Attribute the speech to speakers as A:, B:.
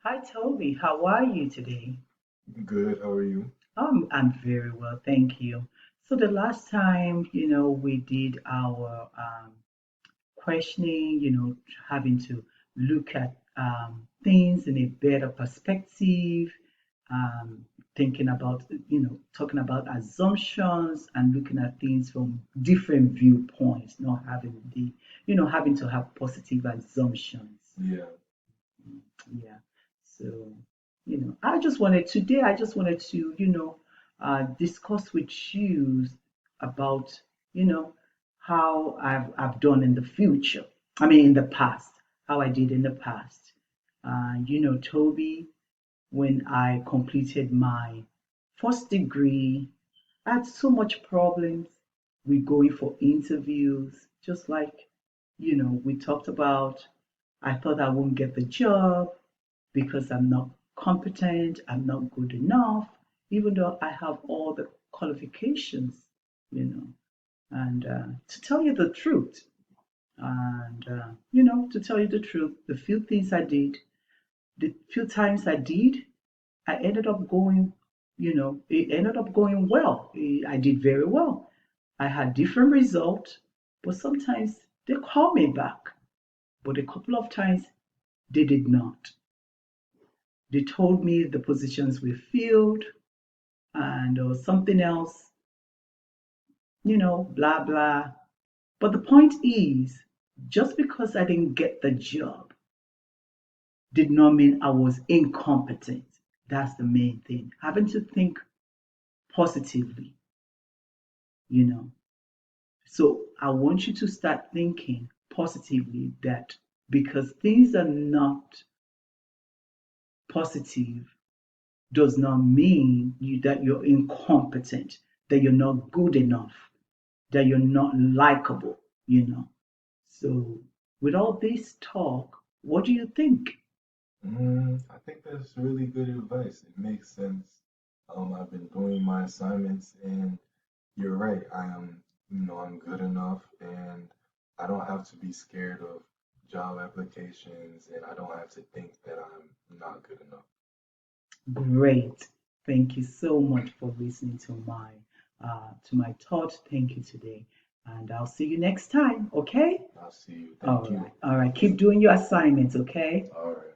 A: Hi, Toby. How are you today?
B: Good, how are you?
A: I'm very well, thank you. So the last time, we did our questioning, having to look at things in a better perspective, um, thinking about, talking about assumptions and looking at things from different viewpoints, not having having to have positive assumptions.
B: Yeah.
A: Yeah. So, I just wanted to, discuss with you about, you know, how I've done in the future. I mean, in the past, how I did in the past. Toby, when I completed my first degree, I had so much problems with going for interviews, just like, we talked about. I thought I wouldn't get the job because I'm not competent, I'm not good enough, even though I have all the qualifications, you know. And to tell you the truth, to tell you the truth, the few things I did, the few times I did, I ended up going, it ended up going well. I did very well. I had different results, but sometimes they call me back. But a couple of times they did not. They told me the positions were filled and something else, blah, blah. But the point is, just because I didn't get the job did not mean I was incompetent. That's the main thing. Having to think positively, you know. So I want you to start thinking positively that because things are not positive does not mean that you're incompetent, that you're not good enough, that you're not likable. So, with all this talk, what do you think?
B: I think that's really good advice. It makes sense. I've been doing my assignments and you're right. I'm good enough and I don't have to be scared of job applications and I don't have to think that I'm not good enough.
A: Great. Thank you so much for listening to my thought. Thank you today. And I'll see you next time, okay?
B: I'll see you.
A: All
B: Thank you.
A: right. All right. Keep doing your assignments, okay?
B: All right.